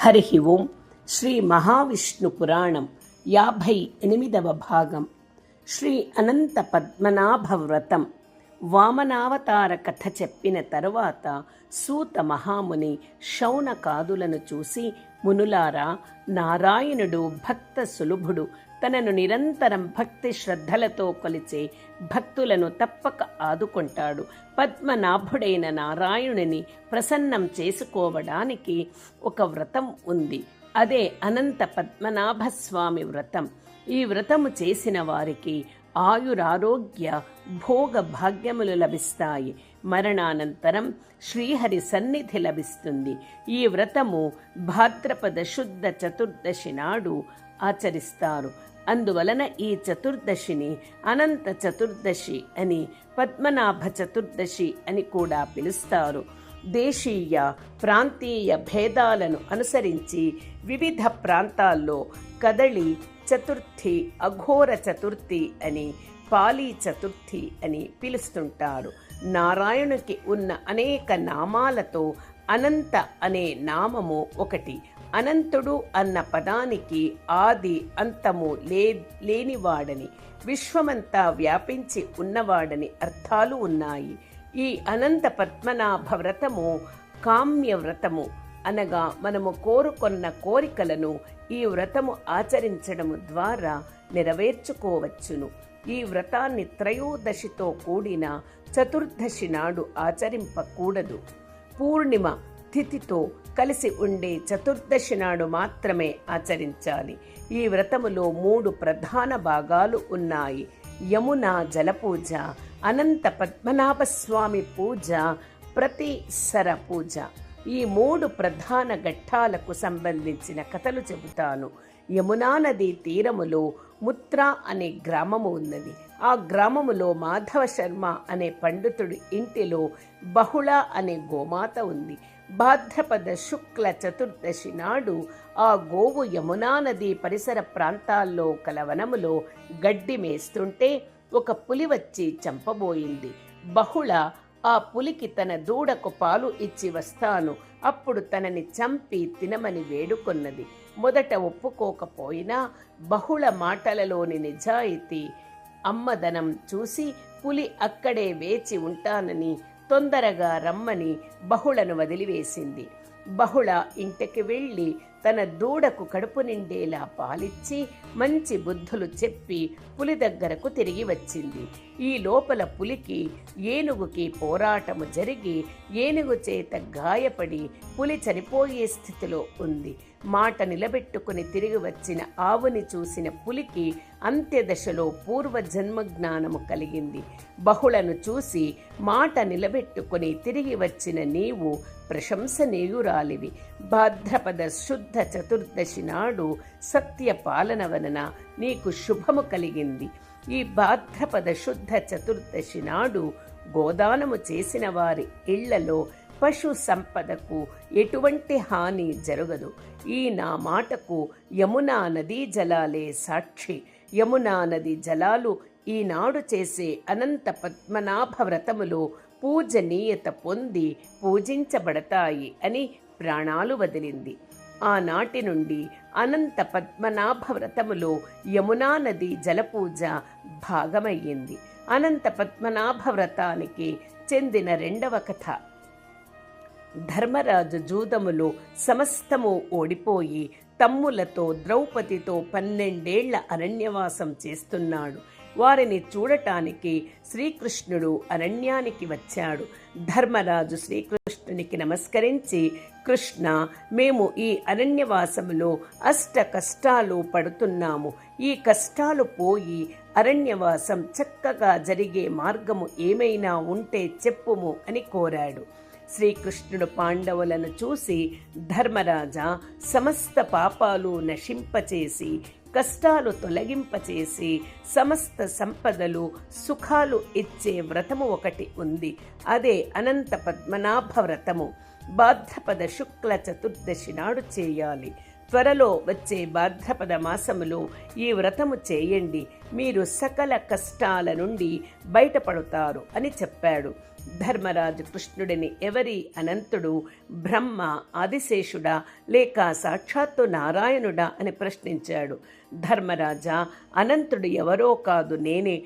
హరి ఓం. శ్రీ మహావిష్ణు పురాణం 58వ భాగం. శ్రీ అనంత పద్మనాభ వ్రతం. వామనావతార కథ చెప్పిన తరువాత సూత మహాముని శౌనకాదులను చూసి, మునులారా, నారాయణుడు భక్త సులభుడు. తనను నిరంతరం భక్తి శ్రద్ధలతో కొలిచే భక్తులను తప్పక ఆదుకుంటాడు. పద్మనాభుడైన నారాయణుని ప్రసన్నం చేసుకోవడానికి ఒక వ్రతం ఉంది. అదే అనంత పద్మనాభస్వామి వ్రతం. ఈ వ్రతము చేసిన వారికి ఆయురారోగ్య భోగ భాగ్యములు లభిస్తాయి. మరణానంతరం శ్రీహరి సన్నిధి లభిస్తుంది. ఈ వ్రతము భాద్రపద శుద్ధ చతుర్దశి నాడు ఆచరిస్తారు. అందువలన ఈ చతుర్దశిని అనంత చతుర్దశి అని, పద్మనాభ చతుర్దశి అని కూడా పిలుస్తారు. దేశీయ ప్రాంతీయ భేదాలను అనుసరించి వివిధ ప్రాంతాల్లో కదళి చతుర్థి, అఘోర చతుర్థి అని, పాలీ చతుర్థి అని పిలుస్తుంటారు. నారాయణునికి ఉన్న అనేక నామాలతో అనంత అనే నామము ఒకటి. అనంతుడు అన్న పదానికి ఆది అంతము లేనివాడని, విశ్వమంతా వ్యాపించి ఉన్నవాడని అర్థాలు ఉన్నాయి. ఈ అనంత పద్మనాభ వ్రతము కామ్య వ్రతము, అనగా మనము కోరుకొన్న కోరికలను ఈ వ్రతము ఆచరించడము ద్వారా నెరవేర్చుకోవచ్చును. ఈ వ్రతాన్ని త్రయోదశితో కూడిన చతుర్దశి నాడు ఆచరింపకూడదు. పూర్ణిమ తిథితో కలిసి ఉండే చతుర్దశి నాడు మాత్రమే ఆచరించాలి. ఈ వ్రతములో 3 ప్రధాన భాగాలు ఉన్నాయి. యమునా జలపూజ, అనంత పద్మనాభస్వామి పూజ, ప్రతిసర పూజ. ఈ 3 ప్రధాన ఘట్టాలకు సంబంధించిన కథలు చెబుతాను. యమునా నది తీరములో ముత్ర అనే గ్రామము ఉన్నది. ఆ గ్రామములో మాధవ శర్మ అనే పండితుడి ఇంటిలో బహుళ అనే గోమాత ఉంది. భాద్రపద శుక్ల చతుర్దశి నాడు ఆ గోవు యమునా నది పరిసర ప్రాంతాల్లో కల వనములో గడ్డి మేస్తుంటే ఒక పులి వచ్చి చంపబోయింది. బహుళ ఆ పులికి తన దూడకు పాలు ఇచ్చి వస్తాను, అప్పుడు తనని చంపి తినమని వేడుకొన్నది. మొదట ఒప్పుకోకపోయినా బహుళ మాటలలోని నిజాయితీ, అమ్మదనం చూసి పులి అక్కడే వేచి ఉంటానని తొందరగా రమ్మని బహుళను వదిలివేసింది. బహుళ ఇంటికి వెళ్ళి తన దూడకు కడుపు నిండేలా పాలిచ్చి మంచి బుద్ధులు చెప్పి పులి దగ్గరకు తిరిగి వచ్చింది. ఈ లోపల పులికి ఏనుగుకి పోరాటము జరిగి ఏనుగు చేత గాయపడి పులి చనిపోయే స్థితిలో ఉంది. మాట నిలబెట్టుకుని తిరిగి వచ్చిన ఆవుని చూసిన పులికి అంత్యదశలో పూర్వజన్మ జ్ఞానము కలిగింది. బహుళను చూసి, మాట నిలబెట్టుకుని తిరిగి వచ్చిన నీవు ప్రశంసనీయురాలివి. భాద్రపద శుద్ధ చతుర్దశి నాడు సత్య పాలన వలన నీకు శుభము కలిగింది. ఈ భాద్రపద శుద్ధ చతుర్దశి నాడు గోదానము చేసిన వారి ఇళ్లలో పశు సంపదకు ఎటువంటి హాని జరగదు. ఈ నా మాటకు యమునా నదీ జలాలే సాక్షి. యమునా నది జలాలు ఈనాడు చేసే అనంత పద్మనాభ వ్రతములో పూజనీయత పొంది పూజించబడతాయి అని ప్రాణాలు వదిలింది. ఆనాటి నుండి అనంత పద్మనాభ వ్రతములో యమునా నది జలపూజ భాగమయ్యింది. అనంత పద్మనాభ వ్రతానికి చెందిన 2వ కథ. ధర్మరాజు జూదములో సమస్తము ఓడిపోయి తమ్ములతో ద్రౌపదితో 12 ఏళ్ల అరణ్యవాసం చేస్తున్నాడు. వారిని చూడటానికి శ్రీకృష్ణుడు అరణ్యానికి వచ్చాడు. ధర్మరాజు శ్రీకృష్ణునికి నమస్కరించి, కృష్ణ, మేము ఈ అరణ్యవాసములో అష్ట కష్టాలు పడుతున్నాము. ఈ కష్టాలు పోయి అరణ్యవాసం చక్కగా జరిగే మార్గము ఏమైనా ఉంటే చెప్పుము అని కోరాడు. శ్రీకృష్ణుడు పాండవులను చూసి, ధర్మరాజా, సమస్త పాపాలు నశింపచేసి, కష్టాలు తొలగింపచేసి, సమస్త సంపదలు సుఖాలు ఇచ్చే వ్రతము ఒకటి ఉంది. అదే అనంత పద్మనాభ వ్రతము. భాద్రపద శుక్ల చతుర్దశి నాడు చేయాలి. త్వరలో వచ్చే భాద్రపద మాసములో ఈ వ్రతము చేయండి. మీరు సకల కష్టాల నుండి బయటపడతారు అని చెప్పాడు. ధర్మరాజు కృష్ణుడిని ఎవరి అనంతుడు, బ్రహ్మ, ఆదిశేషుడా లేక సాక్షాత్తు నారాయణుడా అని ప్రశ్నించాడు. ధర్మరాజా, అనంతుడు ఎవరో కాదు, నేనే.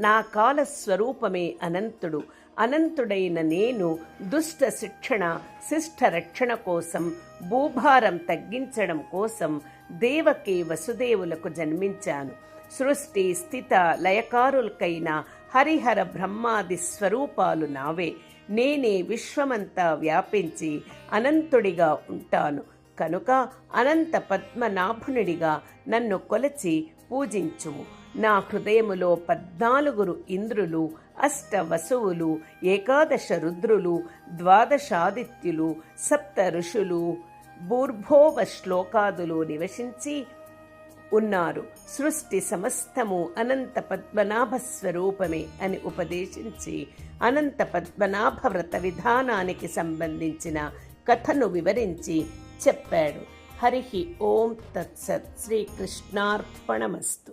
నా కాల స్వరూపమే అనంతుడు. అనంతుడైన నేను దుష్ట శిక్షణ, శిష్ట రక్షణ కోసం, భూభారం తగ్గించడం కోసం దేవకి వసుదేవులకు జన్మించాను. సృష్టి స్థిత లయకారులకైన హరిహర బ్రహ్మాది స్వరూపాలు నావే. నేనే విశ్వమంతా వ్యాపించి అనంతుడిగా ఉంటాను. కనుక అనంత పద్మనాభునిడిగా నన్ను కొలచి పూజించుము. నా హృదయములో 14 ఇంద్రులు, 8 వసువులు, 11 రుద్రులు, 12 7 ఋషులు, భూర్భోవ శ్లోకాదులు నివసించి ఉన్నారు. సృష్టి సమస్తము అనంత పద్మనాభ స్వరూపమే అని ఉపదేశించి అనంత పద్మనాభ వ్రత విధానానికి సంబంధించిన కథను వివరించి చెప్పాడు. హరి ఓం తత్సత్. శ్రీకృష్ణార్పణమస్తు.